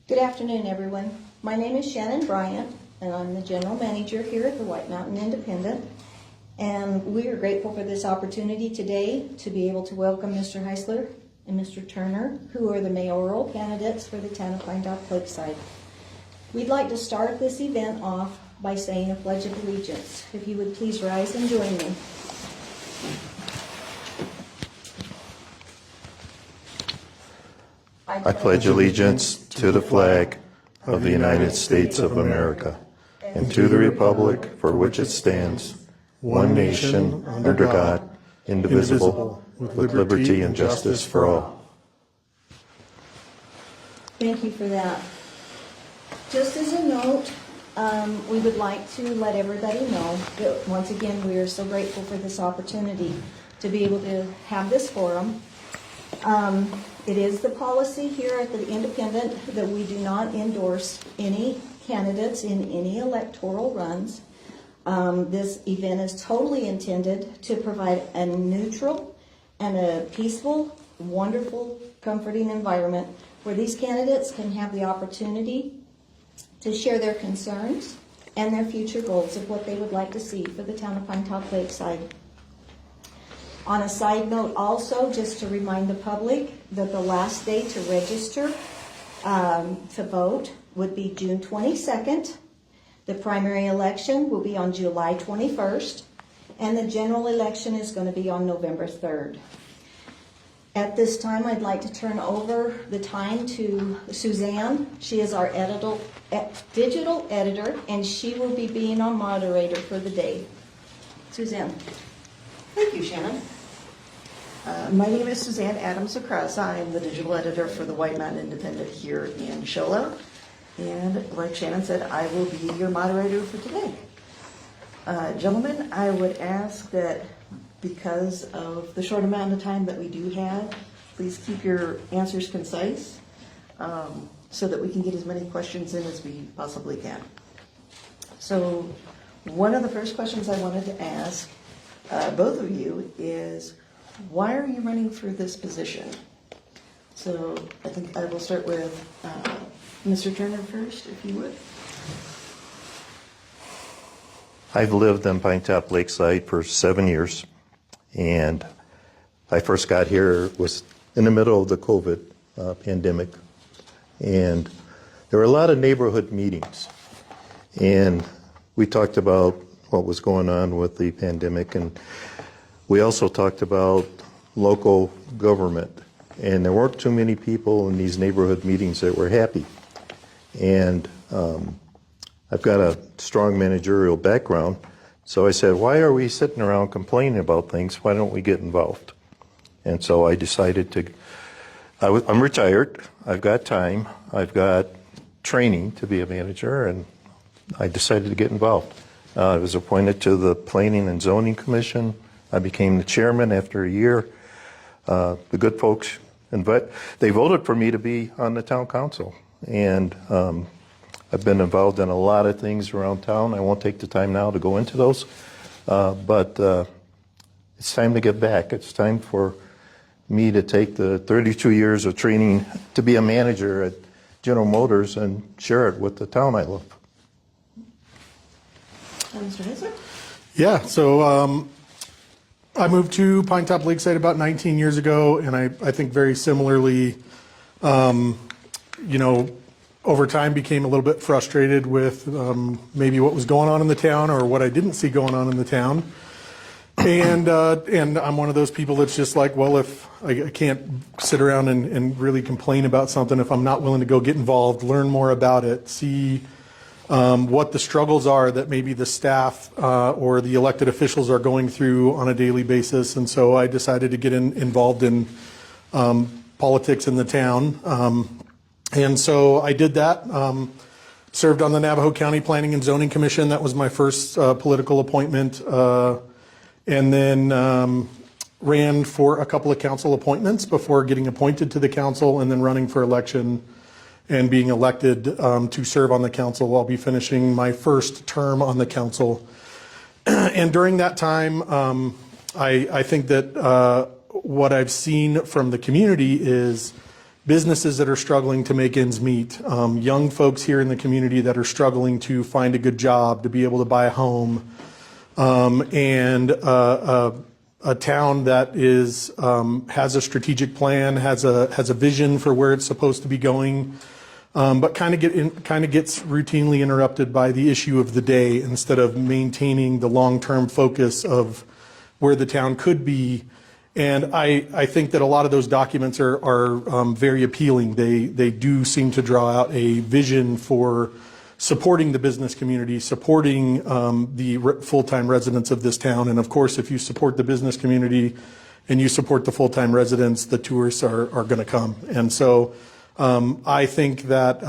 Good afternoon, everyone. My name is Shannon Bryant, and I'm the General Manager here at the White Mountain Independent. And we are grateful for this opportunity today to be able to welcome Mr. Heisler and Mr. Turner, who are the mayoral candidates for the town of Pinetop-Lakeside. We'd like to start this event off by saying a Pledge of Allegiance. If you would please rise and join me. I pledge allegiance to the flag of the United States of America and to the republic for which it stands, one nation, under God, indivisible, with liberty and justice for all. Thank you for that. Just as a note, we would like to let everybody know that once again we are so grateful for this opportunity to be able to have this forum. It is the policy here at the Independent that we do not endorse any candidates in any electoral runs. This event is totally intended to provide a neutral and a peaceful, wonderful, comforting environment where these candidates can have the opportunity to share their concerns and their future goals of what they would like to see for the town of Pinetop-Lakeside. On a side note also, just to remind the public that the last day to register to vote would be June 22nd. The primary election will be on July 21st, and the general election is going to be on November 3rd. At this time, I'd like to turn over the time to Suzanne. She is our digital editor, and she will be being our moderator for the day. Suzanne. Thank you, Shannon. My name is Suzanne Adams-Across. I am the digital editor for the White Mountain Independent here in Shola. And like Shannon said, I will be your moderator for today. Gentlemen, I would ask that because of the short amount of time that we do have, please keep your answers concise so that we can get as many questions in as we possibly can. So one of the first questions I wanted to ask both of you is, why are you running for this position? So I think I will start with Mr. Turner first, if you would. I've lived in Pinetop-Lakeside for 7 years, and I first got here was in the middle of the COVID pandemic, and there were a lot of neighborhood meetings, and we talked about what was going on with the pandemic, and we also talked about local government, and there weren't too many people in these neighborhood meetings that were happy. And I've got a strong managerial background, so I said, why are we sitting around complaining about things? Why don't we get involved? And so I decided to, I'm retired, I've got time, I've got training to be a manager, and I decided to get involved. I was appointed to the Planning and Zoning Commission. I became the chairman after a year. The good folks, they voted for me to be on the town council. And I've been involved in a lot of things around town. I won't take the time now to go into those. But it's time to give back. It's time for me to take the 32 years of training to be a manager at General Motors and share it with the town I love. Mr. Heisler? Yeah, so I moved to Pinetop-Lakeside about 19 years ago, and I think very similarly, you know, over time became a little bit frustrated with maybe what was going on in the town or what I didn't see going on in the town. And I'm one of those people that's just like, well, if I can't sit around and really complain about something, if I'm not willing to go get involved, learn more about it, see what the struggles are that maybe the staff or the elected officials are going through on a daily basis. And so I decided to get involved in politics in the town. And so I did that, served on the Navajo County Planning and Zoning Commission. That was my first political appointment. And then ran for a couple of council appointments before getting appointed to the council and then running for election and being elected to serve on the council. I'll be finishing my first term on the council. And during that time, I think that what I've seen from the community is, businesses that are struggling to make ends meet, young folks here in the community that are struggling to find a good job, to be able to buy a home, and a town that is has a strategic plan, has a vision for where it's supposed to be going, but kind of gets routinely interrupted by the issue of the day instead of maintaining the long-term focus of where the town could be. And I think that a lot of those documents are very appealing. They do seem to draw out a vision for supporting the business community, supporting the full-time residents of this town. And of course, if you support the business community and you support the full-time residents, the tourists are going to come. And so I think that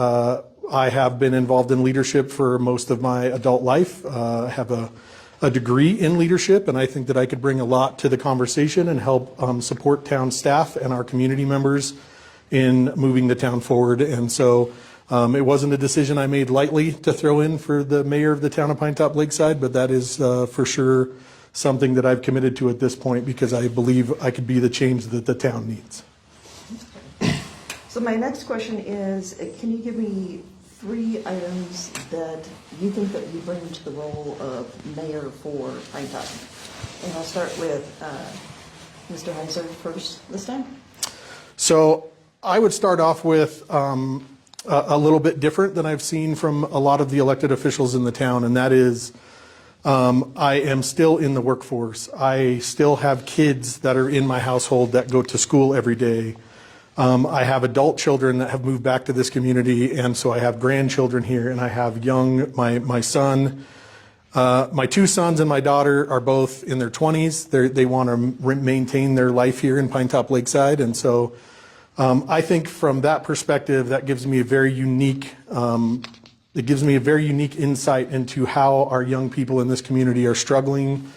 I have been involved in leadership for most of my adult life. I have a degree in leadership, and I think that I could bring a lot to the conversation and help support town staff and our community members in moving the town forward. And so it wasn't a decision I made lightly to throw in for the mayor of the town of Pinetop-Lakeside, but that is for sure something that I've committed to at this point because I believe I could be the change that the town needs. So my next question is, can you give me 3 items that you think that you bring to the role of mayor for Pinetop? And I'll start with Mr. Heiser first this time. So I would start off with a little bit different than I've seen from a lot of the elected officials in the town, and that is I am still in the workforce. I still have kids that are in my household that go to school every day. I have adult children that have moved back to this community, and so I have grandchildren here, and I have my son, my 2 sons and my daughter are both in their 20s. They want to maintain their life here in Pinetop-Lakeside, and so I think from that perspective, that gives me a very unique, insight into how our young people in this community are struggling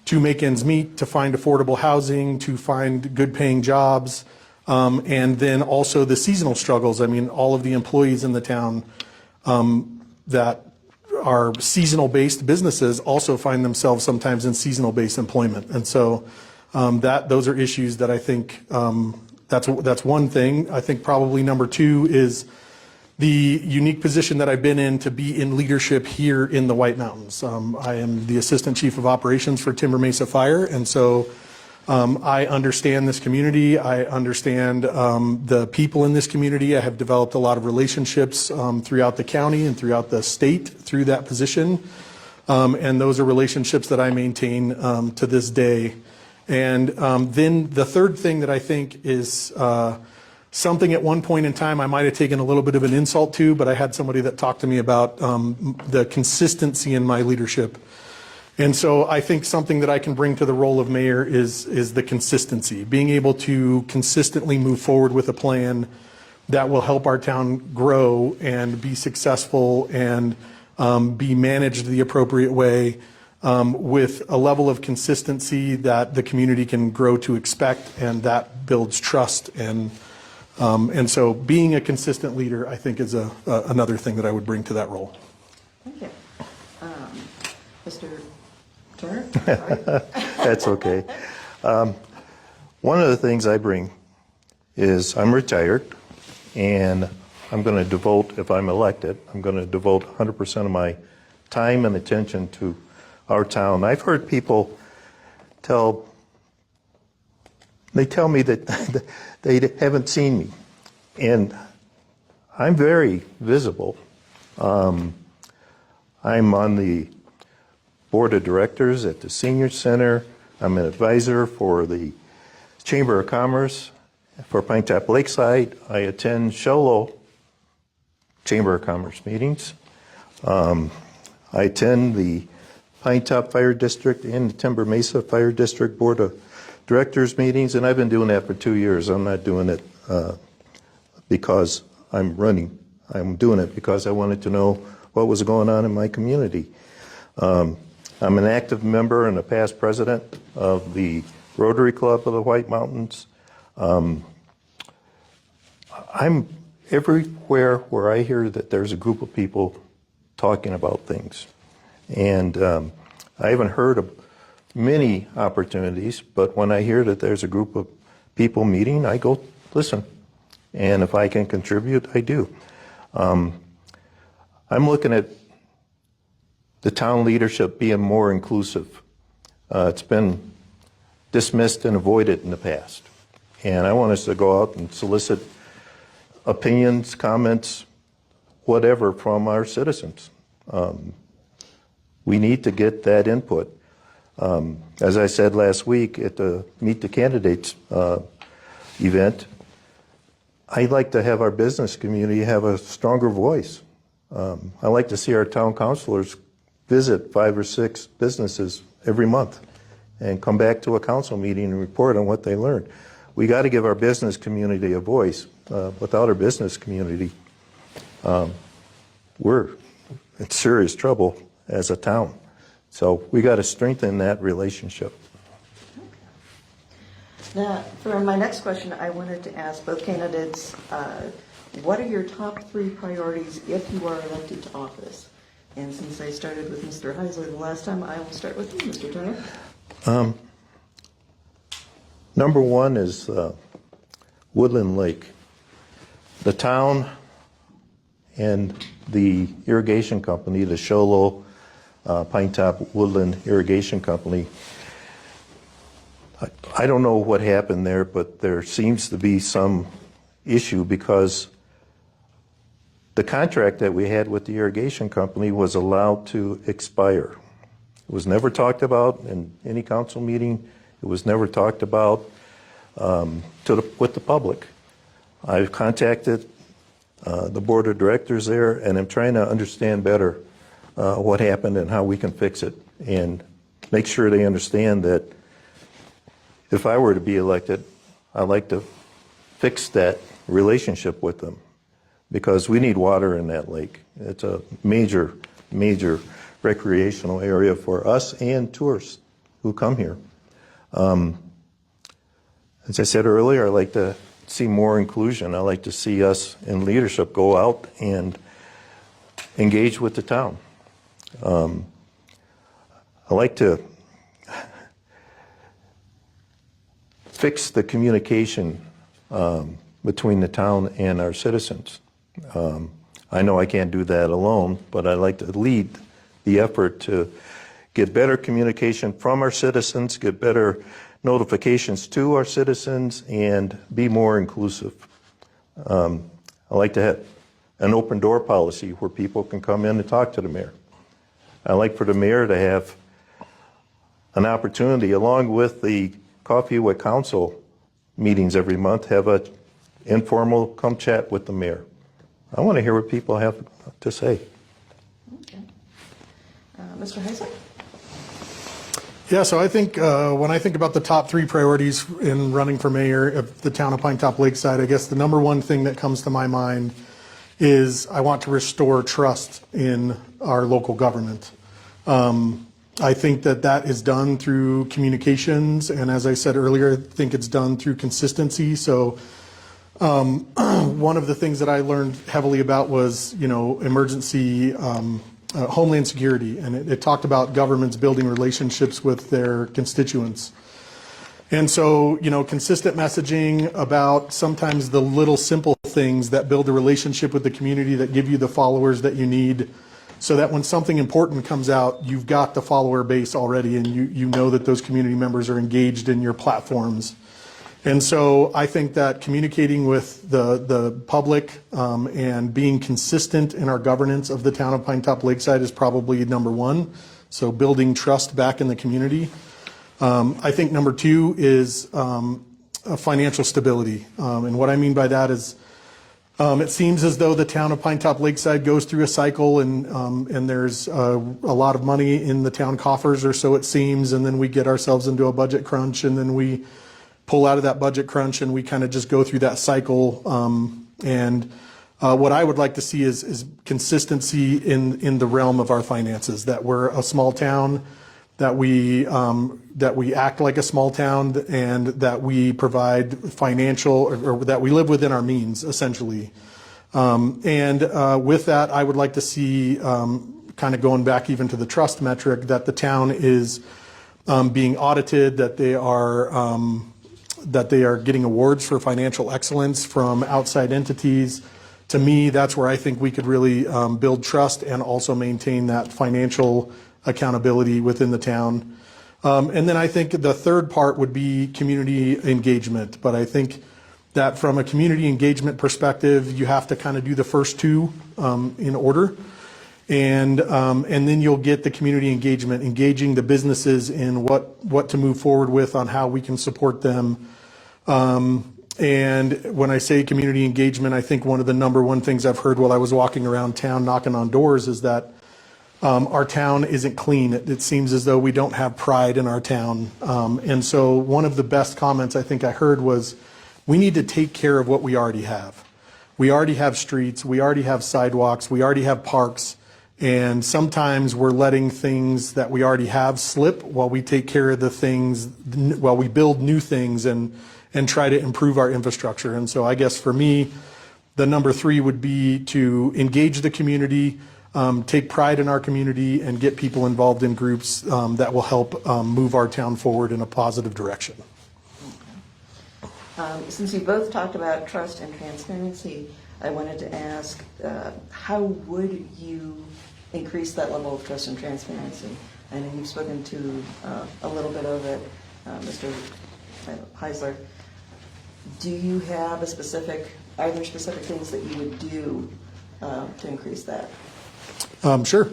to make ends meet, to find affordable housing, to find good paying jobs. And then also the seasonal struggles. I mean, all of the employees in the town that are seasonal-based businesses also find themselves sometimes in seasonal-based employment. And so those are issues that I think that's one thing. I think probably number 2 is the unique position that I've been in to be in leadership here in the White Mountains. I am the Assistant Chief of Operations for Timber Mesa Fire, and so I understand this community. I understand the people in this community. I have developed a lot of relationships throughout the county and throughout the state through that position. And those are relationships that I maintain to this day. And then the third thing that I think is something at one point in time I might have taken a little bit of an insult to, but I had somebody that talked to me about the consistency in my leadership. And so I think something that I can bring to the role of mayor is the consistency, being able to consistently move forward with a plan that will help our town grow and be successful and be managed the appropriate way with a level of consistency that the community can grow to expect, and that builds trust. And so being a consistent leader, I think, is another thing that I would bring to that role. Thank you. Mr. Turner? That's okay. One of the things I bring is I'm retired, and I'm going to devote, if I'm elected, I'm going to devote 100% of my time and attention to our town. I've heard people tell me that they haven't seen me, and I'm very visible. I'm on the board of directors at the senior center. I'm an advisor for the Chamber of Commerce for Pinetop-Lakeside. I attend Show Low Chamber of Commerce meetings. I attend the Pinetop Fire District and the Timber Mesa Fire District Board of Directors meetings, and I've been doing that for 2 years. I'm not doing it because I'm running. I'm doing it because I wanted to know what was going on in my community. I'm an active member and a past president of the Rotary Club of the White Mountains. I'm everywhere where I hear that there's a group of people talking about things. And I haven't heard of many opportunities, but when I hear that there's a group of people meeting, I go listen. And if I can contribute, I do. I'm looking at the town leadership being more inclusive. It's been dismissed and avoided in the past. And I want us to go out and solicit opinions, comments, whatever from our citizens. We need to get that input. As I said last week at the Meet the Candidates event, I'd like to have our business community have a stronger voice. I like to see our town councilors visit 5 or 6 businesses every month and come back to a council meeting and report on what they learned. We got to give our business community a voice. Without our business community, we're in serious trouble as a town. So we got to strengthen that relationship. Now, for my next question, I wanted to ask both candidates, what are your top 3 priorities if you are elected to office? And since I started with Mr. Heisler the last time, I will start with you, Mr. Turner. Number 1 is Woodland Lake. The town and the irrigation company, the Sholo Pinetop Woodland Irrigation Company, I don't know what happened there, but there seems to be some issue because the contract that we had with the irrigation company was allowed to expire. It was never talked about in any council meeting. It was never talked about with the public. I've contacted the board of directors there, and I'm trying to understand better what happened and how we can fix it and make sure they understand that if I were to be elected, I'd like to fix that relationship with them because we need water in that lake. It's a major, major recreational area for us and tourists who come here. As I said earlier, I'd like to see more inclusion. I'd like to see us in leadership go out and engage with the town. I'd like to fix the communication between the town and our citizens. I know I can't do that alone, but I'd like to lead the effort to get better communication from our citizens, get better notifications to our citizens, and be more inclusive. I like to have an open door policy where people can come in and talk to the mayor. I like for the mayor to have an opportunity, along with the Coffee with Council meetings every month, have a informal come chat with the mayor. I want to hear what people have to say. Okay. Mr. Heisler? Yeah, so I think when I think about the top 3 priorities in running for mayor of the town of Pinetop-Lakeside, I guess the number 1 thing that comes to my mind is I want to restore trust in our local government. I think that is done through communications, and as I said earlier, I think it's done through consistency. So one of the things that I learned heavily about was, emergency Homeland Security, and it talked about governments building relationships with their constituents. And so, consistent messaging about sometimes the little simple things that build a relationship with the community that give you the followers that you need, so that when something important comes out, you've got the follower base already, and you know that those community members are engaged in your platforms. And so I think that communicating with the public and being consistent in our governance of the town of Pinetop-Lakeside is probably number 1. So building trust back in the community. I think number 2 is financial stability. And what I mean by that is it seems as though the town of Pinetop-Lakeside goes through a cycle and there's a lot of money in the town coffers, or so it seems, and then we get ourselves into a budget crunch, and then we pull out of that budget crunch, and we kind of just go through that cycle. What I would like to see is consistency in the realm of our finances, that we're a small town, that we act like a small town, and that we provide financial, or that we live within our means, essentially. With that, I would like to see, kind of going back even to the trust metric, that the town is being audited, that they are that they are getting awards for financial excellence from outside entities. To me, that's where I think we could really build trust and also maintain that financial accountability within the town. And then I think the third part would be community engagement. But I think that from a community engagement perspective, you have to kind of do the first two in order. And then you'll get the community engagement, engaging the businesses in what to move forward with on how we can support them. And when I say community engagement, I think one of the number one things I've heard while I was walking around town knocking on doors is that our town isn't clean. It seems as though we don't have pride in our town. And so one of the best comments I think I heard was, we need to take care of what we already have. We already have streets, we already have sidewalks, we already have parks, and sometimes we're letting things that we already have slip while we take care of the things, while we build new things and try to improve our infrastructure. And so I guess for me, the number three would be to engage the community, take pride in our community, and get people involved in groups that will help move our town forward in a positive direction. Since you both talked about trust and transparency, I wanted to ask, how would you increase that level of trust and transparency? I know you've spoken to a little bit of it, Mr. Heisler. Do you have are there specific things that you would do to increase that? Sure.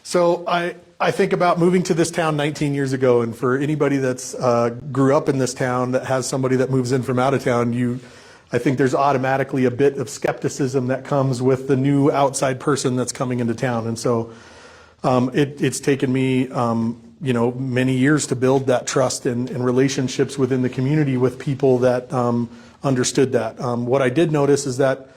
So I think about moving to this town 19 years ago, and for anybody that's grew up in this town that has somebody that moves in from out of town, I think there's automatically a bit of skepticism that comes with the new outside person that's coming into town. And so it's taken me many years to build that trust and relationships within the community with people that understood that. What I did notice is that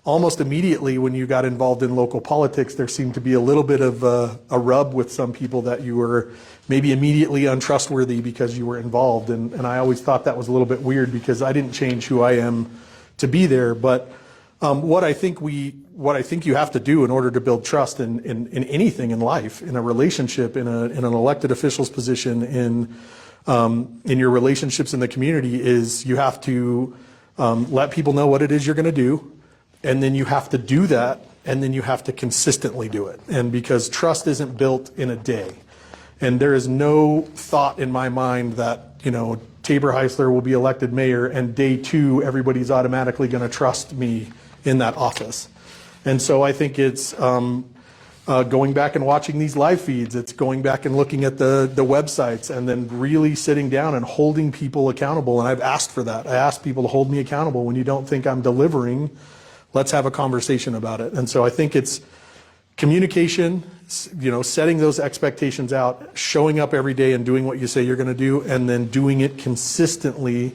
almost immediately when you got involved in local politics, there seemed to be a little bit of a rub with some people that you were maybe immediately untrustworthy because you were involved. And I always thought that was a little bit weird because I didn't change who I am to be there. But what I think you have to do in order to build trust in anything in life, in a relationship, in an elected official's position, in your relationships in the community, is you have to let people know what it is you're going to do. And then you have to do that, and then you have to consistently do it. And because trust isn't built in a day. And there is no thought in my mind that, Tabor Heisler will be elected mayor and day two, everybody's automatically going to trust me in that office. And so I think it's going back and watching these live feeds. It's going back and looking at the websites and then really sitting down and holding people accountable. And I've asked for that. I ask people to hold me accountable. When you don't think I'm delivering, let's have a conversation about it. And so I think it's communication, setting those expectations out, showing up every day and doing what you say you're going to do, and then doing it consistently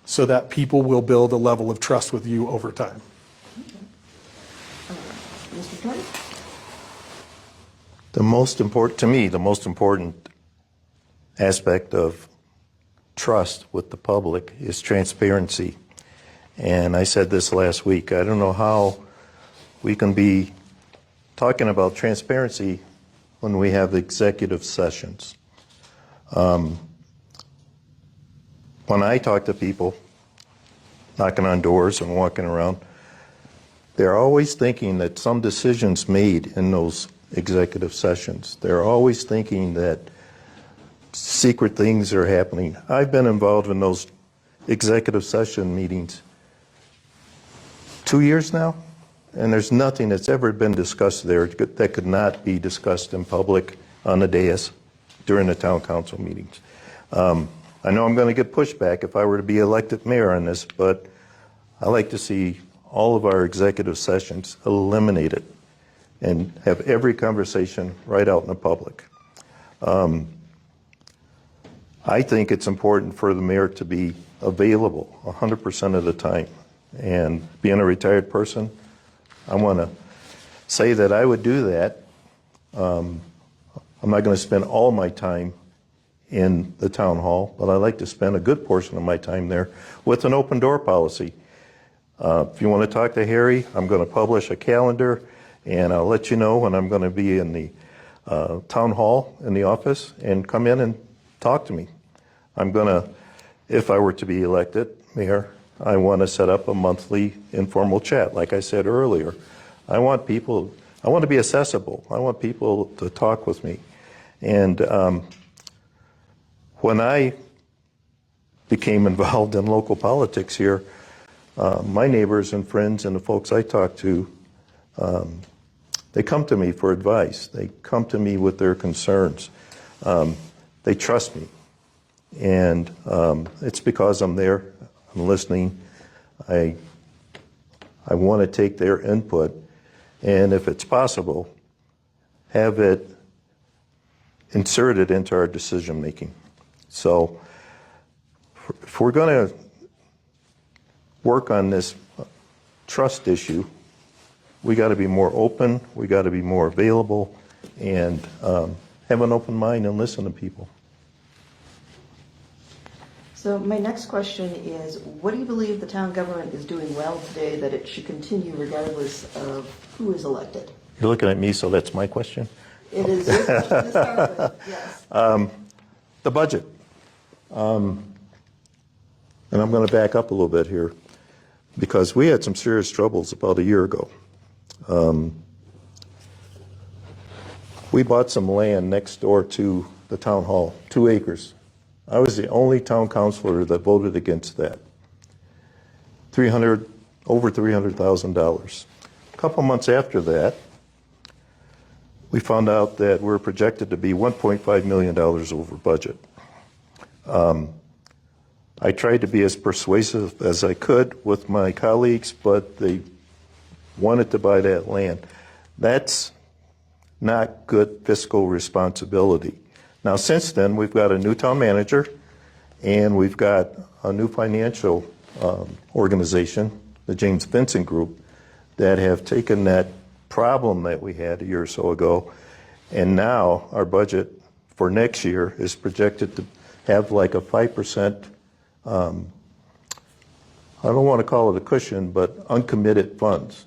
so that people will build a level of trust with you over time. Mr. Turner? The most important aspect of trust with the public is transparency. And I said this last week, I don't know how we can be talking about transparency when we have executive sessions. When I talk to people, knocking on doors and walking around, they're always thinking that some decisions made in those executive sessions, they're always thinking that secret things are happening. I've been involved in those executive session meetings 2 years now, and there's nothing that's ever been discussed there that could not be discussed in public on the dais during the town council meetings. I know I'm going to get pushback if I were to be elected mayor on this, but I like to see all of our executive sessions eliminated and have every conversation right out in the public. I think it's important for the mayor to be available 100% of the time. And being a retired person, I want to say that I would do that. I'm not going to spend all my time in the town hall, but I like to spend a good portion of my time there with an open door policy. If you want to talk to Harry, I'm going to publish a calendar, and I'll let you know when I'm going to be in the town hall in the office, and come in and talk to me. I'm going to if I were to be elected mayor, I want to set up a monthly informal chat, like I said earlier. I want to be accessible. I want people to talk with me. And when I became involved in local politics here, my neighbors and friends and the folks I talk to, they come to me for advice. They come to me with their concerns. They trust me. And it's because I'm there, I'm listening. I want to take their input, and if it's possible, have it inserted into our decision making. So if we're going to work on this trust issue, we got to be more open, we got to be more available, and have an open mind and listen to people. So my next question is, what do you believe the town government is doing well today that it should continue regardless of who is elected? You're looking at me, so that's my question. It is your question to start with, yes. The budget. And I'm going to back up a little bit here, because we had some serious troubles about a year ago. We bought some land next door to the town hall, 2 acres. I was the only town councilor that voted against that. Over $300,000. A couple months after that, we found out that we're projected to be $1.5 million over budget. I tried to be as persuasive as I could with my colleagues, but they wanted to buy that land. That's not good fiscal responsibility. Now, since then, we've got a new town manager, and we've got a new financial organization, the James Vincent Group, that have taken that problem that we had a year or so ago, and now our budget for next year is projected to have like a 5%, I don't want to call it a cushion, but uncommitted funds.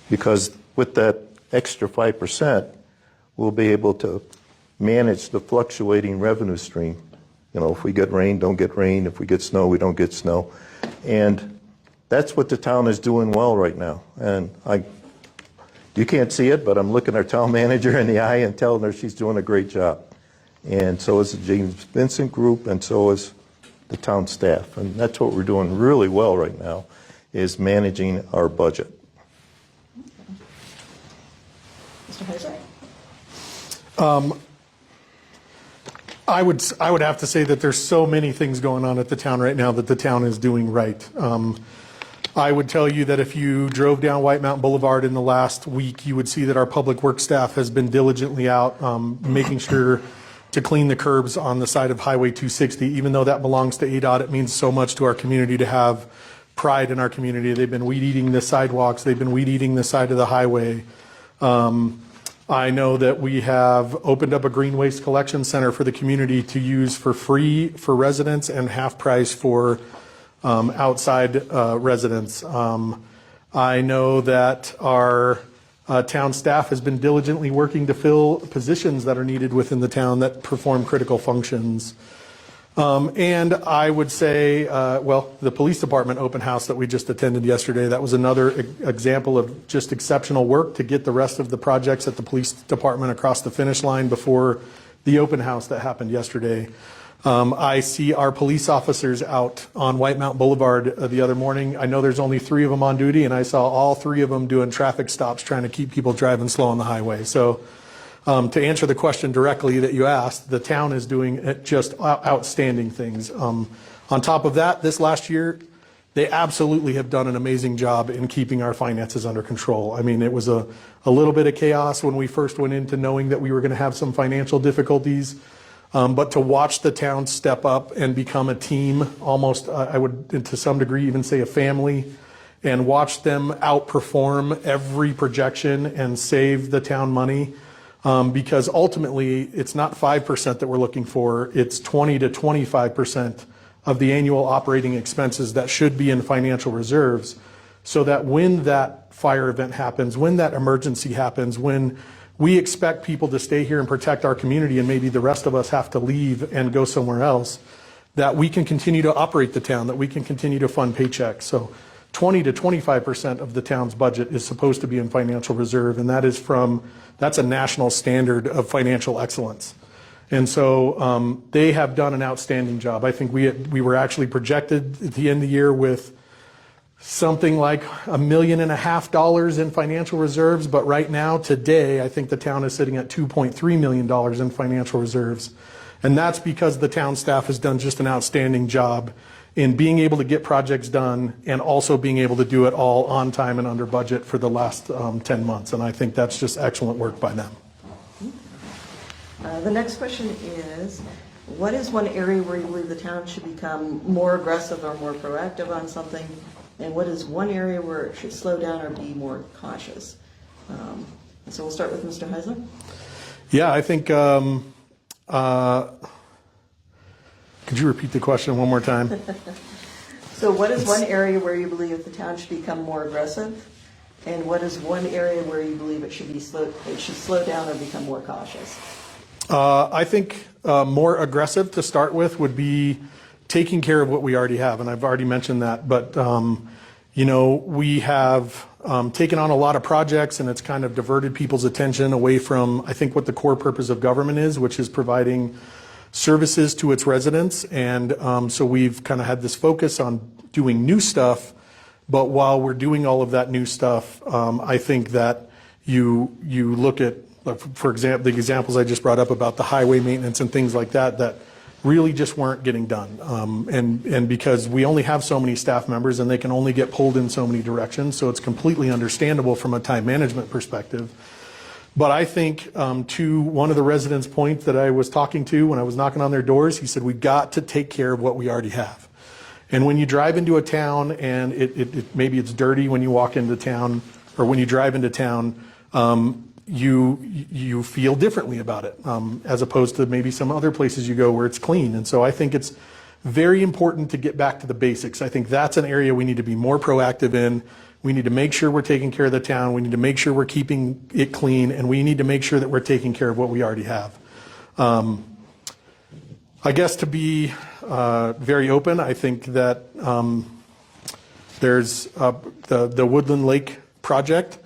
Because with that extra 5%, we'll be able to manage the fluctuating revenue stream. You know, if we get rain, don't get rain. If we get snow, we don't get snow. And that's what the town is doing well right now. And you can't see it, but I'm looking our town manager in the eye and telling her she's doing a great job. And so is the James Vincent Group, and so is the town staff. And that's what we're doing really well right now, is managing our budget. Mr. Heiser? I would have to say that there's so many things going on at the town right now that the town is doing right. I would tell you that if you drove down White Mountain Boulevard in the last week, you would see that our public works staff has been diligently out making sure to clean the curbs on the side of Highway 260. Even though that belongs to ADOT, it means so much to our community to have pride in our community. They've been weed eating the sidewalks. They've been weed eating the side of the highway. I know that we have opened up a green waste collection center for the community to use for free for residents and half price for outside residents. I know that our town staff has been diligently working to fill positions that are needed within the town that perform critical functions. And I would say, well, the police department open house that we just attended yesterday, that was another example of just exceptional work to get the rest of the projects at the police department across the finish line before the open house that happened yesterday. I see our police officers out on White Mountain Boulevard the other morning. I know there's only 3 of them on duty, and I saw all 3 of them doing traffic stops trying to keep people driving slow on the highway. So to answer the question directly that you asked, the town is doing just outstanding things. On top of that, this last year, they absolutely have done an amazing job in keeping our finances under control. I mean, it was a little bit of chaos when we first went into knowing that we were going to have some financial difficulties. But to watch the town step up and become a team, almost, I would to some degree even say a family, and watch them outperform every projection and save the town money. Because ultimately, it's not 5% that we're looking for, it's 20 to 25% of the annual operating expenses that should be in financial reserves, so that when that fire event happens, when that emergency happens, when we expect people to stay here and protect our community and maybe the rest of us have to leave and go somewhere else, that we can continue to operate the town, that we can continue to fund paychecks. So 20 to 25% of the town's budget is supposed to be in financial reserve, and that's a national standard of financial excellence. And so they have done an outstanding job. I think we were actually projected at the end of the year with something like $1.5 million in financial reserves, but right now, today, I think the town is sitting at $2.3 million in financial reserves. And that's because the town staff has done just an outstanding job in being able to get projects done and also being able to do it all on time and under budget for the last 10 months. And I think that's just excellent work by them. The next question is, what is one area where you believe the town should become more aggressive or more proactive on something? And what is one area where it should slow down or be more cautious? So we'll start with Mr. Heisler. Yeah, I think, could you repeat the question one more time? So what is one area where you believe the town should become more aggressive? And what is one area where you believe it should slow down or become more cautious? I think more aggressive to start with would be taking care of what we already have, and I've already mentioned that. But we have taken on a lot of projects, and it's kind of diverted people's attention away from, I think, what the core purpose of government is, which is providing services to its residents. And so we've kind of had this focus on doing new stuff. But while we're doing all of that new stuff, I think that you look at, for example, the examples I just brought up about the highway maintenance and things like that, that really just weren't getting done. And because we only have so many staff members and they can only get pulled in so many directions, so it's completely understandable from a time management perspective. But I think to one of the residents' point that I was talking to when I was knocking on their doors, he said, we've got to take care of what we already have. And when you drive into a town and maybe it's dirty when you walk into town, or when you drive into town, you feel differently about it, as opposed to maybe some other places you go where it's clean. And so I think it's very important to get back to the basics. I think that's an area we need to be more proactive in. We need to make sure we're taking care of the town. We need to make sure we're keeping it clean, and we need to make sure that we're taking care of what we already have. I guess to be very open, I think that there's the Woodland Lake project,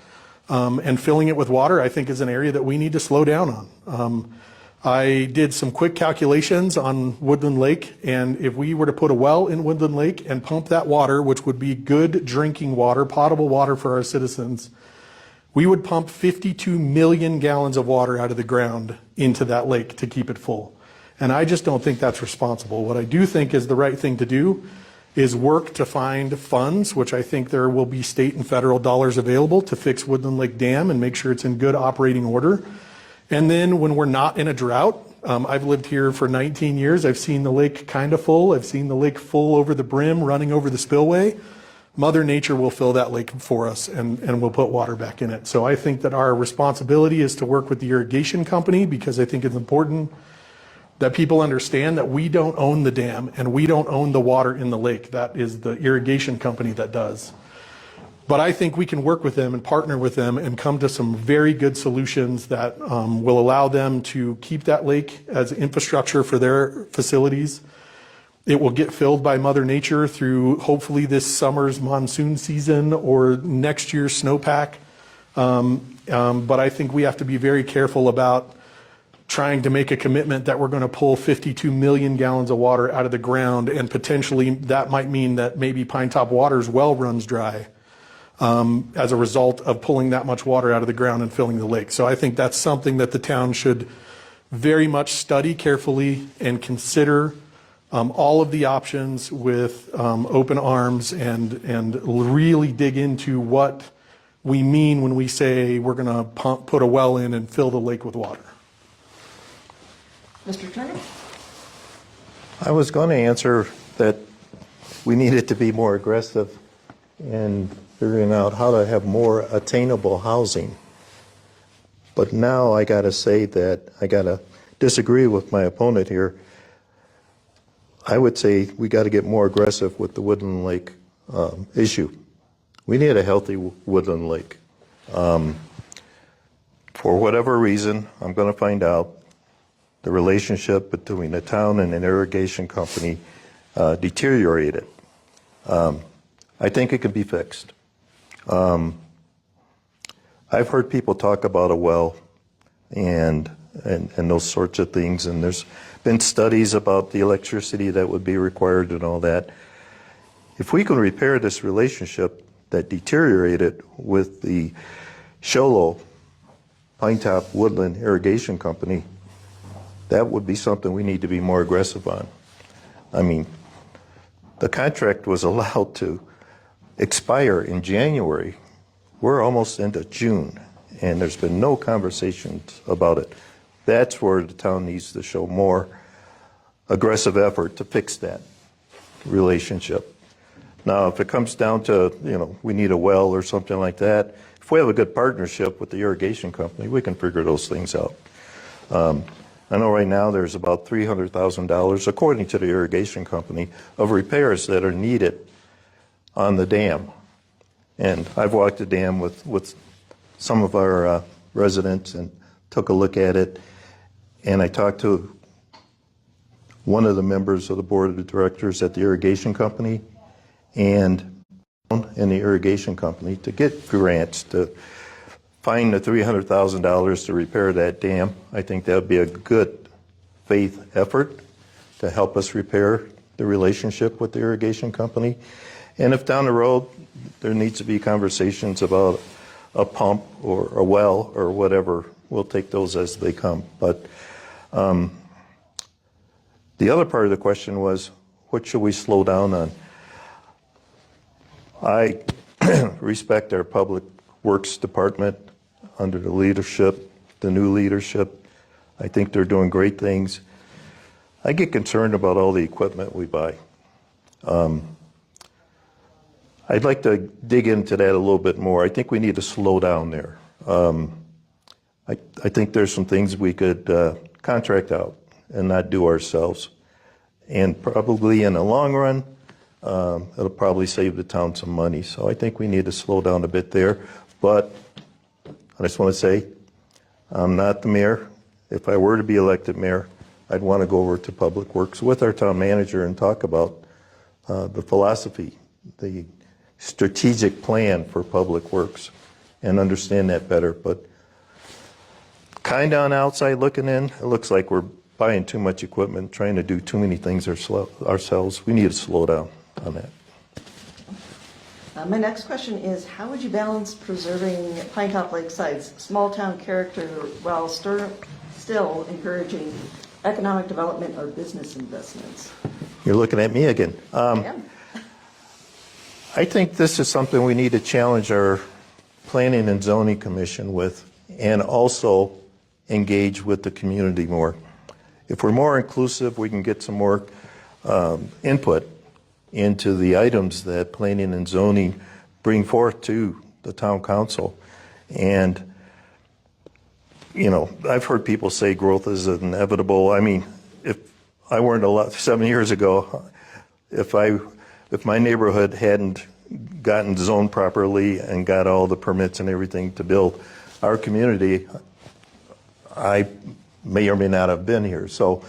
and filling it with water, I think, is an area that we need to slow down on. I did some quick calculations on Woodland Lake, and if we were to put a well in Woodland Lake and pump that water, which would be good drinking water, potable water for our citizens, we would pump 52 million gallons of water out of the ground into that lake to keep it full. And I just don't think that's responsible. What I do think is the right thing to do is work to find funds, which I think there will be state and federal dollars available to fix Woodland Lake Dam and make sure it's in good operating order. And then when we're not in a drought, I've lived here for 19 years. I've seen the lake kind of full. I've seen the lake full over the brim, running over the spillway. Mother Nature will fill that lake for us, and we'll put water back in it. So I think that our responsibility is to work with the irrigation company, because I think it's important that people understand that we don't own the dam and we don't own the water in the lake. That is the irrigation company that does. But I think we can work with them and partner with them and come to some very good solutions that will allow them to keep that lake as infrastructure for their facilities. It will get filled by Mother Nature through hopefully this summer's monsoon season or next year's snowpack. But I think we have to be very careful about trying to make a commitment that we're going to pull 52 million gallons of water out of the ground, and potentially that might mean that maybe Pinetop Water's well runs dry as a result of pulling that much water out of the ground and filling the lake. So I think that's something that the town should very much study carefully and consider all of the options with open arms, and really dig into what we mean when we say we're going to put a well in and fill the lake with water. Mr. Turner? I was going to answer that we needed to be more aggressive in figuring out how to have more attainable housing. But now I got to say that I got to disagree with my opponent here. I would say we got to get more aggressive with the Woodland Lake issue. We need a healthy Woodland Lake. For whatever reason, I'm going to find out, the relationship between the town and an irrigation company deteriorated. I think it can be fixed. I've heard people talk about a well and those sorts of things, and there's been studies about the electricity that would be required and all that. If we can repair this relationship that deteriorated with the Sholo Pinetop Woodland Irrigation Company, that would be something we need to be more aggressive on. I mean, the contract was allowed to expire in January. We're almost into June, and there's been no conversations about it. That's where the town needs to show more aggressive effort to fix that relationship. Now, if it comes down to, we need a well or something like that, if we have a good partnership with the irrigation company, we can figure those things out. I know right now there's about $300,000, according to the irrigation company, of repairs that are needed on the dam. And I've walked the dam with some of our residents and took a look at it. And I talked to one of the members of the board of directors at the irrigation company and in the irrigation company to get grants to find the $300,000 to repair that dam. I think that would be a good faith effort to help us repair the relationship with the irrigation company. And if down the road there needs to be conversations about a pump or a well or whatever, we'll take those as they come. But the other part of the question was, what should we slow down on? I respect our public works department under the leadership, the new leadership. I think they're doing great things. I get concerned about all the equipment we buy. I'd like to dig into that a little bit more. I think we need to slow down there. I think there's some things we could contract out and not do ourselves. And probably in the long run, it'll probably save the town some money. So I think we need to slow down a bit there. But I just want to say, I'm not the mayor. If I were to be elected mayor, I'd want to go over to Public Works with our town manager and talk about the philosophy, the strategic plan for Public Works, and understand that better. But kind of on the outside looking in, it looks like we're buying too much equipment, trying to do too many things ourselves. We need to slow down on that. My next question is, how would you balance preserving Pinetop-Lakeside's small-town character while still encouraging economic development or business investments? You're looking at me again. I am. I think this is something we need to challenge our Planning and Zoning Commission with, and also engage with the community more. If we're more inclusive, we can get some more input into the items that planning and zoning bring forth to the town council. And, I've heard people say growth is inevitable. I mean, if I weren't 7 years ago, if my neighborhood hadn't gotten zoned properly and got all the permits and everything to build our community, I may or may not have been here. So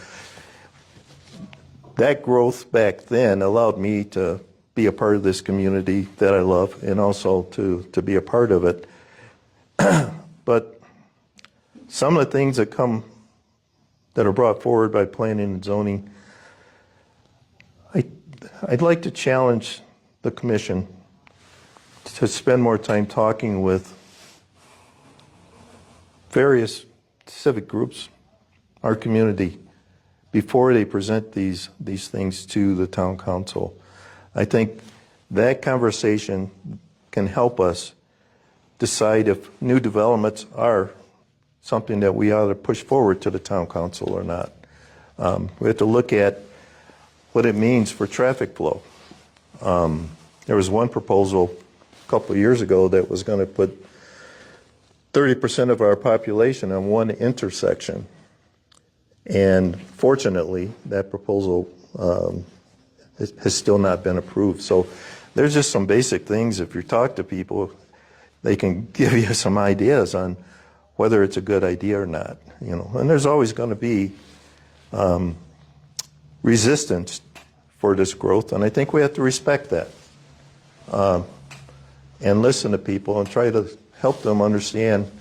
that growth back then allowed me to be a part of this community that I love, and also to be a part of it. But some of the things that are brought forward by planning and zoning, I'd like to challenge the commission to spend more time talking with various civic groups, our community, before they present these things to the town council. I think that conversation can help us decide if new developments are something that we ought to push forward to the town council or not. We have to look at what it means for traffic flow. There was one proposal a couple of years ago that was going to put 30% of our population on one intersection. And fortunately, that proposal has still not been approved. So there's just some basic things. If you talk to people, they can give you some ideas on whether it's a good idea or not. And there's always going to be resistance for this growth, and I think we have to respect that and listen to people and try to help them understand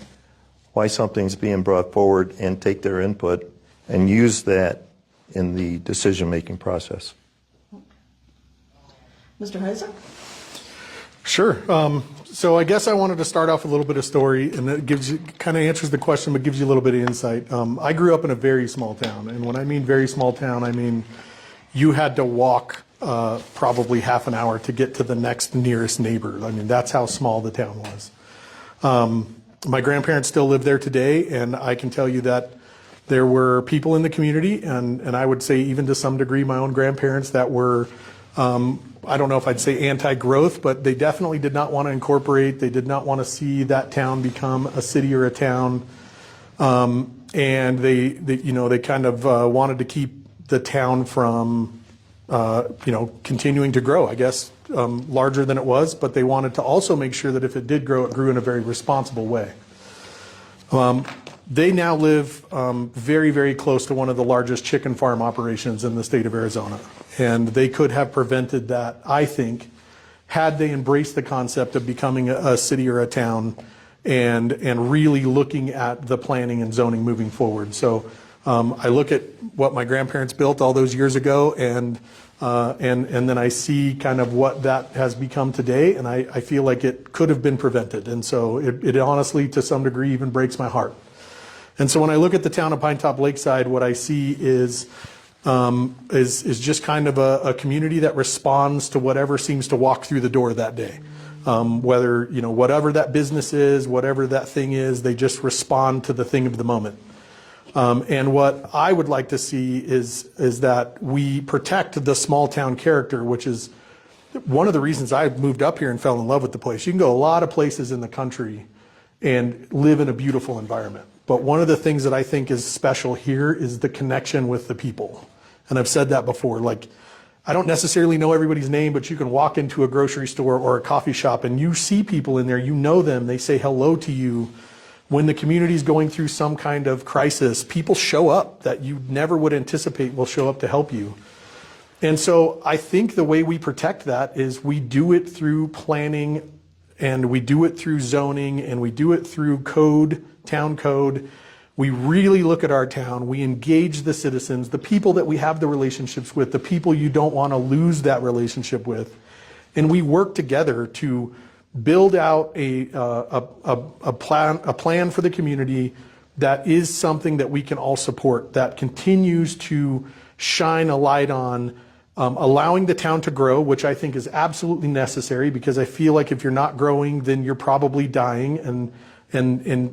why something's being brought forward and take their input and use that in the decision-making process. Mr. Heiser? Sure. So I guess I wanted to start off with a little bit of story, and that gives you, kind of answers the question, but gives you a little bit of insight. I grew up in a very small town, and when I mean very small town, I mean you had to walk probably half an hour to get to the next nearest neighbor. I mean, that's how small the town was. My grandparents still live there today, and I can tell you that there were people in the community, and I would say even to some degree my own grandparents that were, I don't know if I'd say anti-growth, but they definitely did not want to incorporate. They did not want to see that town become a city or a town. And they kind of wanted to keep the town from, continuing to grow, I guess, larger than it was, but they wanted to also make sure that if it did grow, it grew in a very responsible way. They now live very, very close to one of the largest chicken farm operations in the state of Arizona. And they could have prevented that, I think, had they embraced the concept of becoming a city or a town and really looking at the planning and zoning moving forward. So I look at what my grandparents built all those years ago, and then I see kind of what that has become today, and I feel like it could have been prevented. And so it honestly, to some degree, even breaks my heart. And so when I look at the town of Pinetop-Lakeside, what I see is just kind of a community that responds to whatever seems to walk through the door that day. Whether, whatever that business is, whatever that thing is, they just respond to the thing of the moment. And what I would like to see is that we protect the small town character, which is one of the reasons I moved up here and fell in love with the place. You can go a lot of places in the country and live in a beautiful environment. But one of the things that I think is special here is the connection with the people. And I've said that before. Like, I don't necessarily know everybody's name, but you can walk into a grocery store or a coffee shop and you see people in there, you know them, they say hello to you. When the community is going through some kind of crisis, people show up that you never would anticipate will show up to help you. And so I think the way we protect that is we do it through planning, and we do it through zoning, and we do it through code, town code. We really look at our town. We engage the citizens, the people that we have the relationships with, the people you don't want to lose that relationship with. And we work together to build out a plan for the community that is something that we can all support, that continues to shine a light on allowing the town to grow, which I think is absolutely necessary, because I feel like if you're not growing, then you're probably dying, and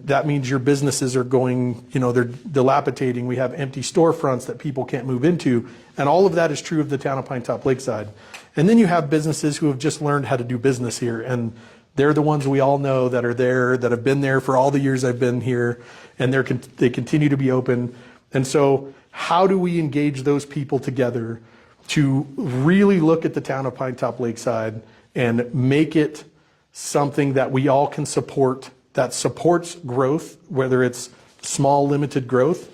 that means your businesses are going, they're dilapidating. We have empty storefronts that people can't move into, and all of that is true of the town of Pinetop-Lakeside. And then you have businesses who have just learned how to do business here, and they're the ones we all know that are there, that have been there for all the years I've been here, and they continue to be open. And so how do we engage those people together to really look at the town of Pinetop-Lakeside and make it something that we all can support, that supports growth, whether it's small, limited growth,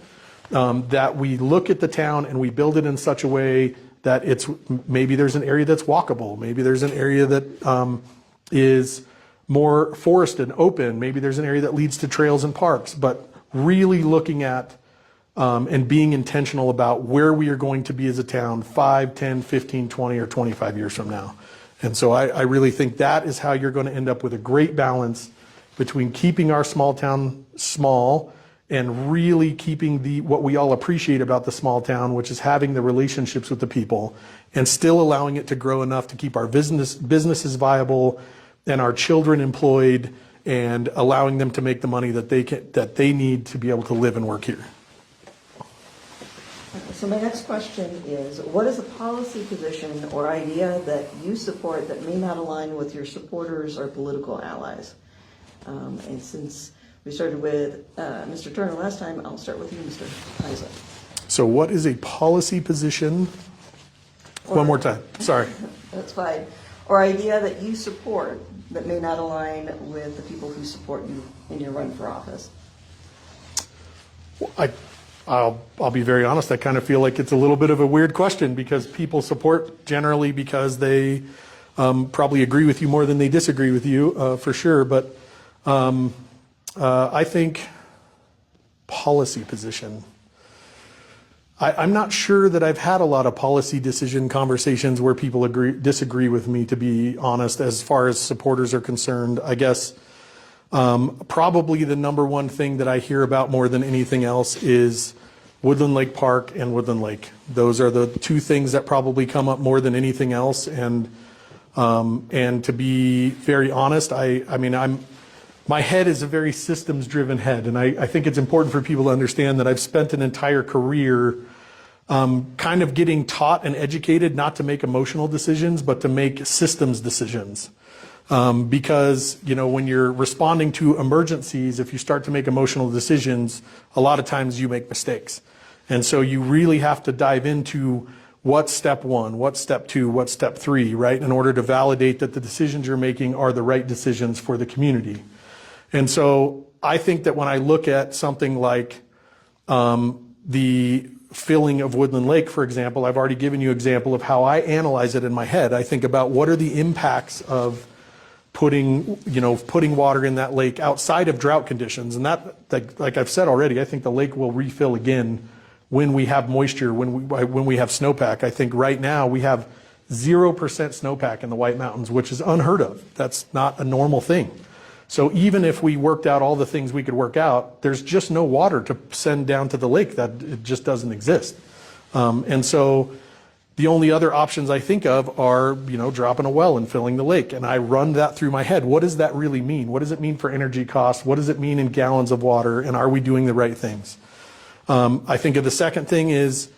that we look at the town and we build it in such a way that maybe there's an area that's walkable, maybe there's an area that is more forested and open, maybe there's an area that leads to trails and parks, but really looking at and being intentional about where we are going to be as a town 5, 10, 15, 20, or 25 years from now. And so I really think that is how you're going to end up with a great balance between keeping our small town small and really keeping what we all appreciate about the small town, which is having the relationships with the people, and still allowing it to grow enough to keep our businesses viable and our children employed, and allowing them to make the money that they need to be able to live and work here. So my next question is, what is a policy position or idea that you support that may not align with your supporters or political allies? And since we started with Mr. Turner last time, I'll start with you, Mr. Heiser. So what is a policy position? One more time, sorry. That's fine. Or idea that you support that may not align with the people who support you in your run for office? I'll be very honest, I kind of feel like it's a little bit of a weird question because people support generally because they probably agree with you more than they disagree with you, for sure. But I think policy position. I'm not sure that I've had a lot of policy decision conversations where people disagree with me, to be honest, as far as supporters are concerned. I guess probably the number one thing that I hear about more than anything else is Woodland Lake Park and Woodland Lake. Those are the two things that probably come up more than anything else. And to be very honest, my head is a very systems-driven head, and I think it's important for people to understand that I've spent an entire career kind of getting taught and educated not to make emotional decisions, but to make systems decisions. Because, you know, when you're responding to emergencies, if you start to make emotional decisions, a lot of times you make mistakes. And so you really have to dive into what's step one, what's step two, what's step three, right, in order to validate that the decisions you're making are the right decisions for the community. And so I think that when I look at something like the filling of Woodland Lake, for example, I've already given you an example of how I analyze it in my head. I think about what are the impacts of putting water in that lake outside of drought conditions. And that, like I've said already, I think the lake will refill again when we have moisture, when we have snowpack. I think right now we have 0% snowpack in the White Mountains, which is unheard of. That's not a normal thing. So even if we worked out all the things we could work out, there's just no water to send down to the lake. That it just doesn't exist. And so the only other options I think of are, dropping a well and filling the lake. And I run that through my head. What does that really mean? What does it mean for energy costs? What does it mean in gallons of water? And are we doing the right things? I think of the second thing is,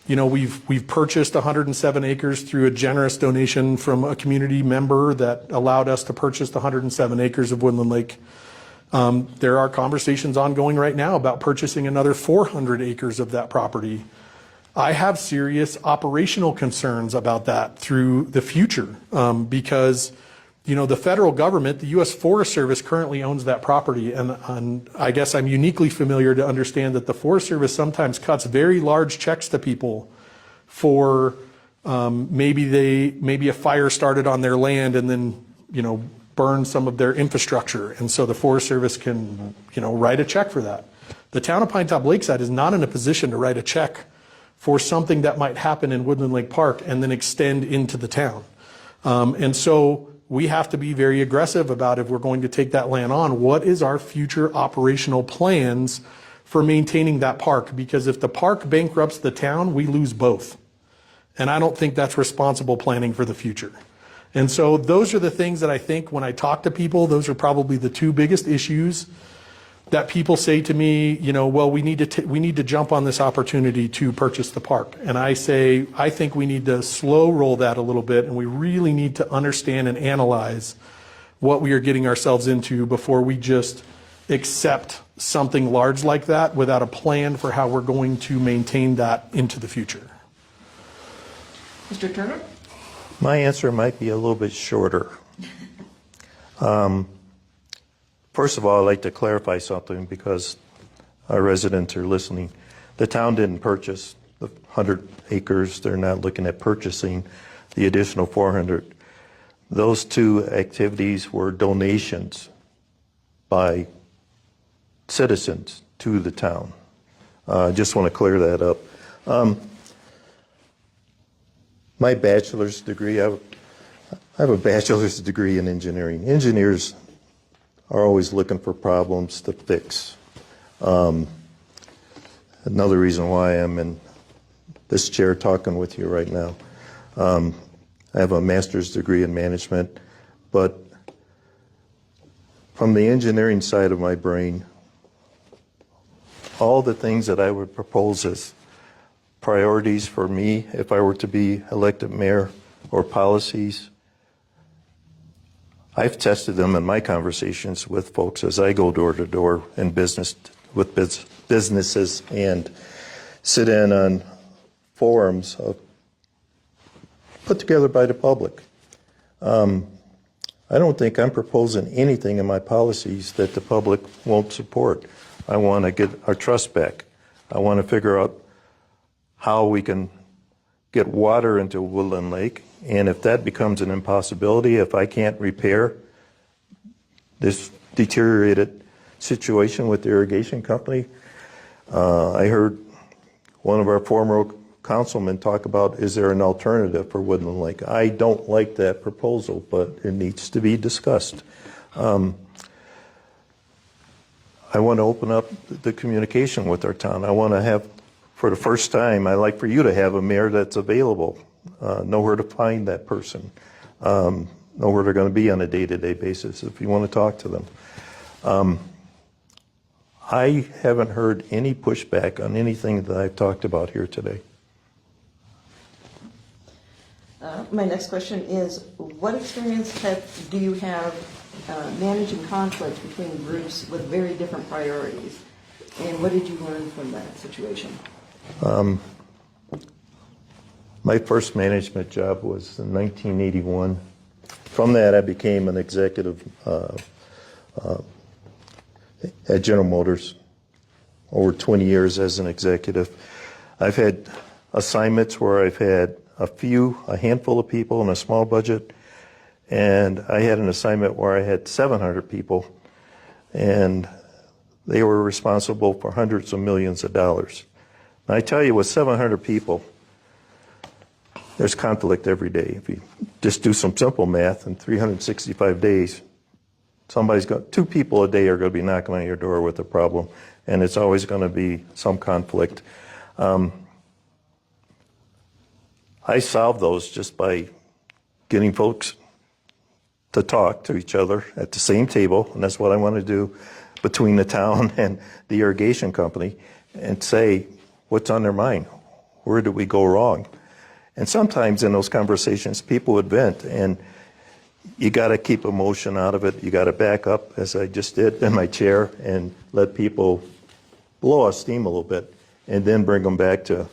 we've purchased 107 acres through a generous donation from a community member that allowed us to purchase the 107 acres of Woodland Lake. There are conversations ongoing right now about purchasing another 400 acres of that property. I have serious operational concerns about that through the future because, the federal government, the U.S. Forest Service currently owns that property. And I guess I'm uniquely familiar to understand that the Forest Service sometimes cuts very large checks to people for maybe a fire started on their land and then, burn some of their infrastructure. And so the Forest Service can, write a check for that. The town of Pinetop-Lakeside is not in a position to write a check for something that might happen in Woodland Lake Park and then extend into the town. And so we have to be very aggressive about if we're going to take that land on, what is our future operational plans for maintaining that park? Because if the park bankrupts the town, we lose both. And I don't think that's responsible planning for the future. And so those are the things that I think when I talk to people, those are probably the two biggest issues that people say to me, well, we need to jump on this opportunity to purchase the park. And I say, I think we need to slow roll that a little bit, and we really need to understand and analyze what we are getting ourselves into before we just accept something large like that without a plan for how we're going to maintain that into the future. Mr. Turner? My answer might be a little bit shorter. First of all, I'd like to clarify something because our residents are listening. The town didn't purchase the 100 acres. They're not looking at purchasing the additional 400. Those two activities were donations by citizens to the town. Just want to clear that up. My bachelor's degree, I have a bachelor's degree in engineering. Engineers are always looking for problems to fix. Another reason why I'm in this chair talking with you right now. I have a master's degree in management, but from the engineering side of my brain, all the things that I would propose as priorities for me if I were to be elected mayor or policies, I've tested them in my conversations with folks as I go door to door in businesses and sit in on forums put together by the public. I don't think I'm proposing anything in my policies that the public won't support. I want to get our trust back. I want to figure out how we can get water into Woodland Lake. And if that becomes an impossibility, if I can't repair this deteriorated situation with the irrigation company, I heard one of our former councilmen talk about, is there an alternative for Woodland Lake? I don't like that proposal, but it needs to be discussed. I want to open up the communication with our town. I want to have, for the first time, I'd like for you to have a mayor that's available, know where to find that person, know where they're going to be on a day-to-day basis if you want to talk to them. I haven't heard any pushback on anything that I've talked about here today. My next question is, what experience do you have managing conflict between groups with very different priorities? And what did you learn from that situation? My first management job was in 1981. From that, I became an executive at General Motors, over 20 years as an executive. I've had assignments where I've had a handful of people in a small budget, and I had an assignment where I had 700 people, and they were responsible for hundreds of millions of dollars. And I tell you, with 700 people, there's conflict every day. If you just do some simple math, in 365 days, two people a day are going to be knocking on your door with a problem, and it's always going to be some conflict. I solve those just by getting folks to talk to each other at the same table, and that's what I want to do between the town and the irrigation company, and say what's on their mind. Where did we go wrong? And sometimes in those conversations, people would vent, and you got to keep emotion out of it. You got to back up, as I just did in my chair, and let people blow off steam a little bit, and then bring them back to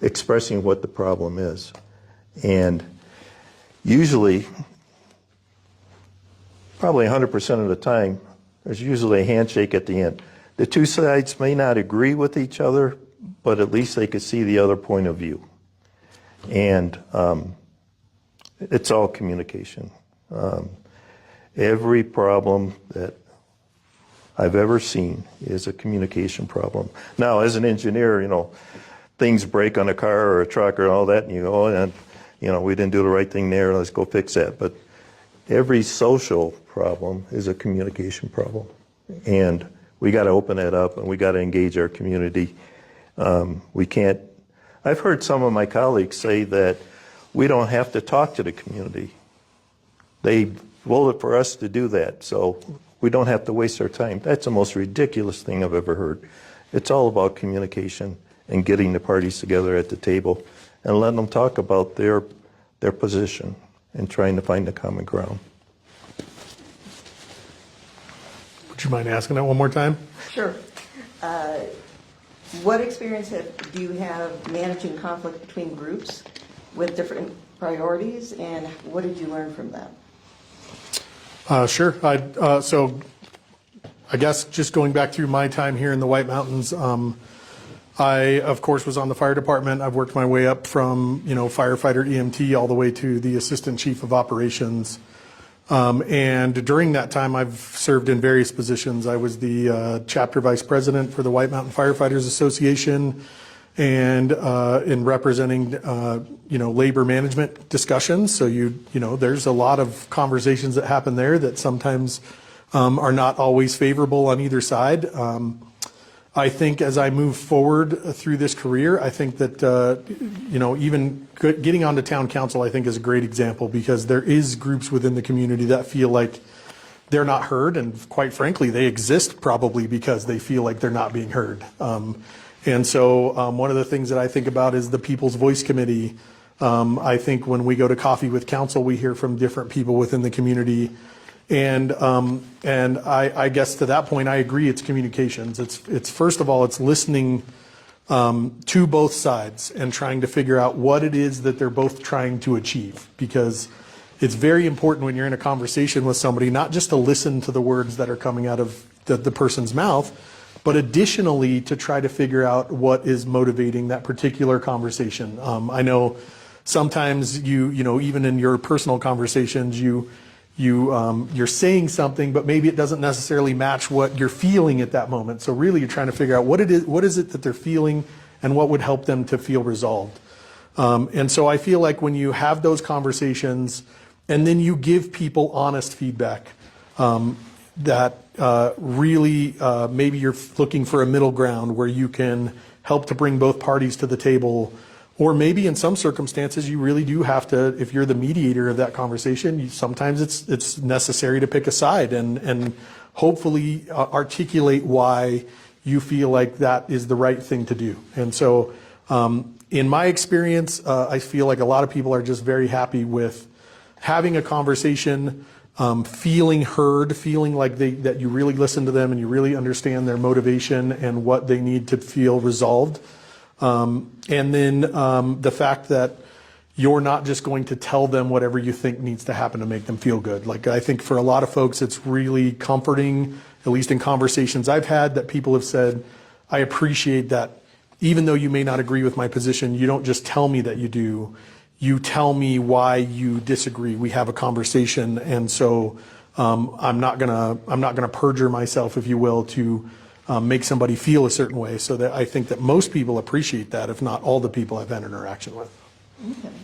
expressing what the problem is. And usually, probably 100% of the time, there's usually a handshake at the end. The two sides may not agree with each other, but at least they could see the other point of view. And it's all communication. Every problem that I've ever seen is a communication problem. Now, as an engineer, things break on a car or a truck or all that, and you go, and we didn't do the right thing there, let's go fix that. But every social problem is a communication problem. And we got to open that up, and we got to engage our community. We can't, I've heard some of my colleagues say that we don't have to talk to the community. They voted for us to do that, so we don't have to waste our time. That's the most ridiculous thing I've ever heard. It's all about communication and getting the parties together at the table and letting them talk about their position and trying to find a common ground. Would you mind asking that one more time? Sure. What experience do you have managing conflict between groups with different priorities, and what did you learn from that? Sure. So I guess just going back through my time here in the White Mountains, I, of course, was on the fire department. I've worked my way up from, firefighter EMT all the way to the assistant chief of operations. And during that time, I've served in various positions. I was the chapter vice president for the White Mountain Firefighters Association, and in representing, labor management discussions. So there's a lot of conversations that happen there that sometimes are not always favorable on either side. I think as I move forward through this career, I think that, even getting onto town council, I think is a great example, because there is groups within the community that feel like they're not heard. And quite frankly, they exist probably because they feel like they're not being heard. And so one of the things that I think about is the People's Voice Committee. I think when we go to coffee with council, we hear from different people within the community. And I guess to that point, I agree. It's communications. It's first of all, it's listening to both sides and trying to figure out what it is that they're both trying to achieve. Because it's very important when you're in a conversation with somebody, not just to listen to the words that are coming out of the person's mouth, but additionally to try to figure out what is motivating that particular conversation. I know sometimes you know, even in your personal conversations, you're saying something, but maybe it doesn't necessarily match what you're feeling at that moment. So really you're trying to figure out what is it that they're feeling and what would help them to feel resolved. And so I feel like when you have those conversations and then you give people honest feedback, that really maybe you're looking for a middle ground where you can help to bring both parties to the table. Or maybe in some circumstances, you really do have to, if you're the mediator of that conversation, sometimes it's necessary to pick a side and hopefully articulate why you feel like that is the right thing to do. And so in my experience, I feel like a lot of people are just very happy with having a conversation, feeling heard, feeling like that you really listen to them and you really understand their motivation and what they need to feel resolved. And then the fact that you're not just going to tell them whatever you think needs to happen to make them feel good. Like I think for a lot of folks, it's really comforting, at least in conversations I've had, that people have said, I appreciate that even though you may not agree with my position, you don't just tell me that you do. You tell me why you disagree. We have a conversation, and so I'm not gonna perjure myself, if you will, to make somebody feel a certain way. So that I think that most people appreciate that, if not all the people I've had interaction with. Okay.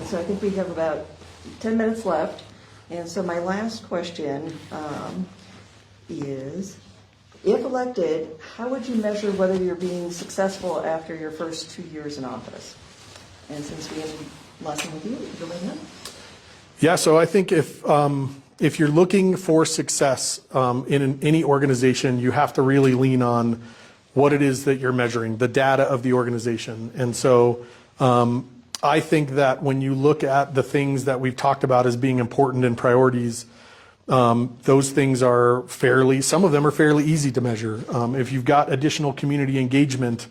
So I think we have about 10 minutes left. And so my last question is, if elected, how would you measure whether you're being successful after your first 2 years in office? And since we ended last with you, go ahead. Yeah, so I think if you're looking for success in any organization, you have to really lean on what it is that you're measuring, the data of the organization. And so I think that when you look at the things that we've talked about as being important and priorities, those things are some of them are fairly easy to measure. If you've got additional community engagement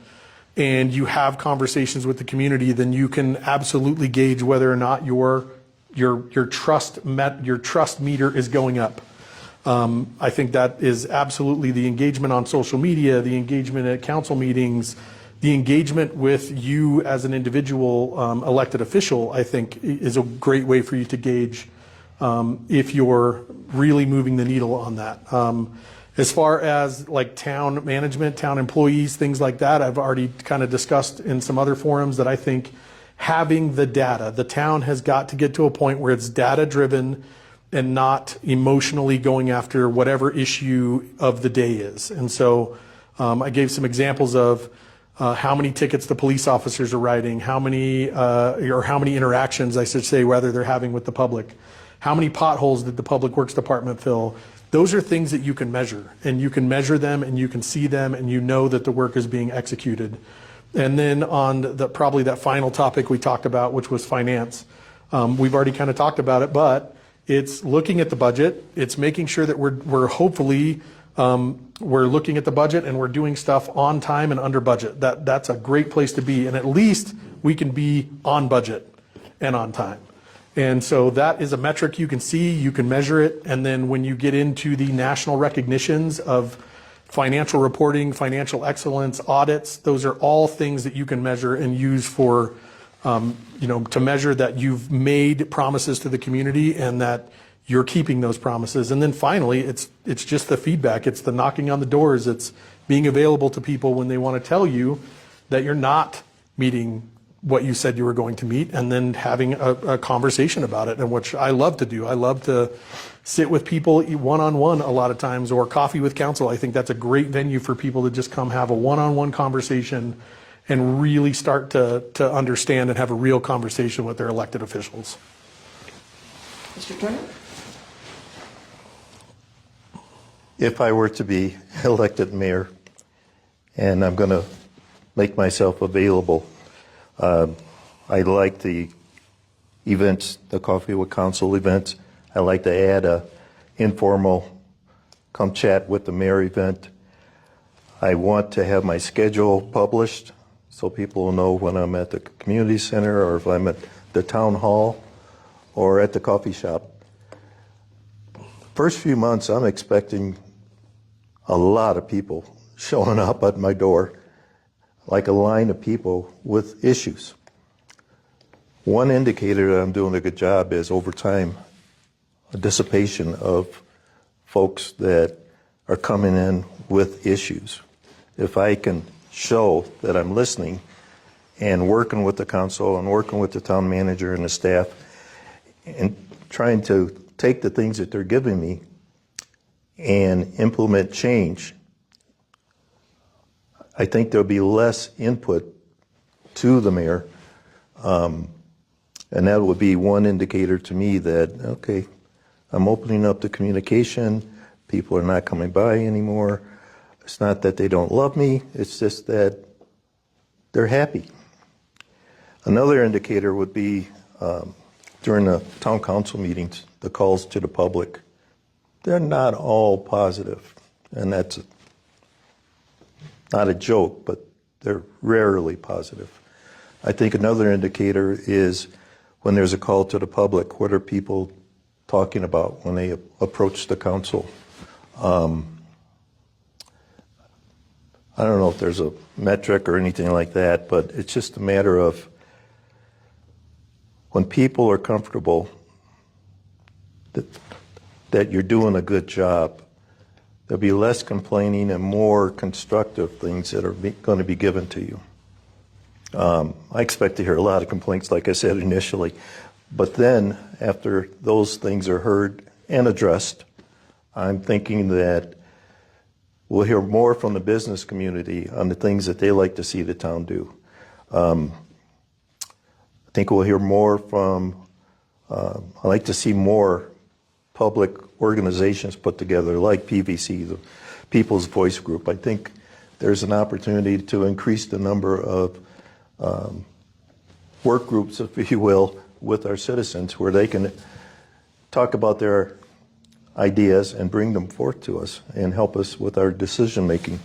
and you have conversations with the community, then you can absolutely gauge whether or not your trust meter is going up. I think that is absolutely the engagement on social media, the engagement at council meetings, the engagement with you as an individual elected official, I think is a great way for you to gauge if you're really moving the needle on that. As far as like town management, town employees, things like that, I've already kind of discussed in some other forums that I think having the data, the town has got to get to a point where it's data driven and not emotionally going after whatever issue of the day is. And so I gave some examples of how many tickets the police officers are writing, how many interactions, I should say, rather they're having with the public. How many potholes did the Public Works Department fill? Those are things that you can measure, and you can measure them and you can see them and you know that the work is being executed. And then on probably that final topic we talked about, which was finance, we've already kind of talked about it, but it's looking at the budget. It's making sure that we're hopefully we're looking at the budget and we're doing stuff on time and under budget. That's a great place to be, and at least we can be on budget and on time. And so that is a metric you can see, you can measure it, and then when you get into the national recognitions of financial reporting, financial excellence, audits, those are all things that you can measure and use for, to measure that you've made promises to the community and that you're keeping those promises. And then finally, it's just the feedback. It's the knocking on the doors. It's being available to people when they want to tell you that you're not meeting what you said you were going to meet, and then having a conversation about it, and which I love to do. I love to sit with people one-on-one a lot of times, or coffee with council. I think that's a great venue for people to just come have a one-on-one conversation and really start to understand and have a real conversation with their elected officials. Mr. Turner? If I were to be elected mayor, and I'm going to make myself available, I like the events, the Coffee with Council events. I like to add a informal come chat with the mayor event. I want to have my schedule published so people will know when I'm at the community center or if I'm at the town hall or at the coffee shop. First few months, I'm expecting a lot of people showing up at my door like a line of people with issues. One indicator that I'm doing a good job is over time, a dissipation of folks that are coming in with issues. If I can show that I'm listening and working with the council and working with the town manager and the staff and trying to take the things that they're giving me and implement change, I think there'll be less input to the mayor. And that would be one indicator to me that, okay, I'm opening up the communication. People are not coming by anymore. It's not that they don't love me. It's just that they're happy. Another indicator would be during the town council meetings, the calls to the public. They're not all positive, and that's not a joke, but they're rarely positive. I think another indicator is when there's a call to the public, what are people talking about when they approach the council? I don't know if there's a metric or anything like that, but it's just a matter of when people are comfortable that you're doing a good job, there'll be less complaining and more constructive things that are going to be given to you. I expect to hear a lot of complaints, like I said initially, but then after those things are heard and addressed, I'm thinking that we'll hear more from the business community on the things that they like to see the town do. I think we'll hear more from, I like to see more public organizations put together, like PVC, the People's Voice Group. I think there's an opportunity to increase the number of work groups, if you will, with our citizens where they can talk about their ideas and bring them forth to us and help us with our decision making.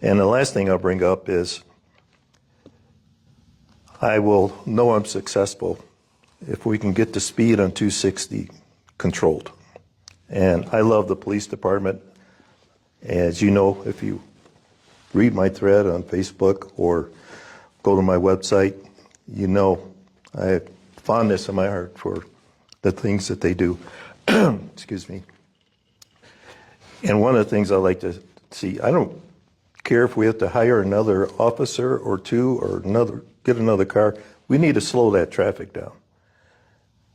And the last thing I'll bring up is I will know I'm successful if we can get the speed on 260 controlled. And I love the police department. As you know, if you read my thread on Facebook or go to my website, you know I have fondness in my heart for the things that they do. Excuse me. And one of the things I like to see, I don't care if we have to hire another officer or two or get another car. We need to slow that traffic down.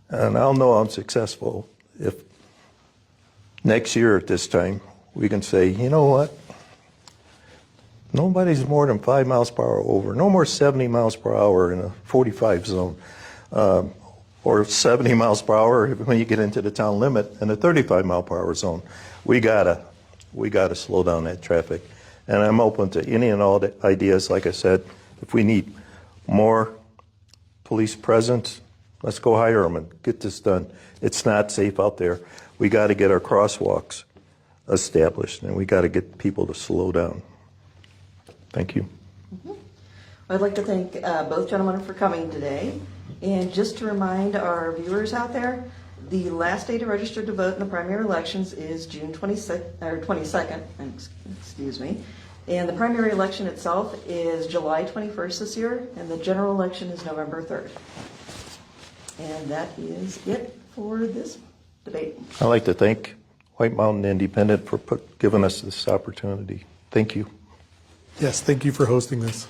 And I'll know I'm successful if next year at this time we can say, you know what? Nobody's more than 5 miles per hour over. No more 70 miles per hour in a 45 zone. Or 70 miles per hour when you get into the town limit in a 35 mile per hour zone. We gotta slow down that traffic. And I'm open to any and all the ideas. Like I said, if we need more police presence, let's go hire them and get this done. It's not safe out there. We got to get our crosswalks established, and we got to get people to slow down. Thank you. I'd like to thank both gentlemen for coming today. And just to remind our viewers out there, the last day to register to vote in the primary elections is June 22nd, excuse me. And the primary election itself is July 21st this year, and the general election is November 3rd. And that is it for this debate. I'd like to thank White Mountain Independent for giving us this opportunity. Thank you. Yes, thank you for hosting this.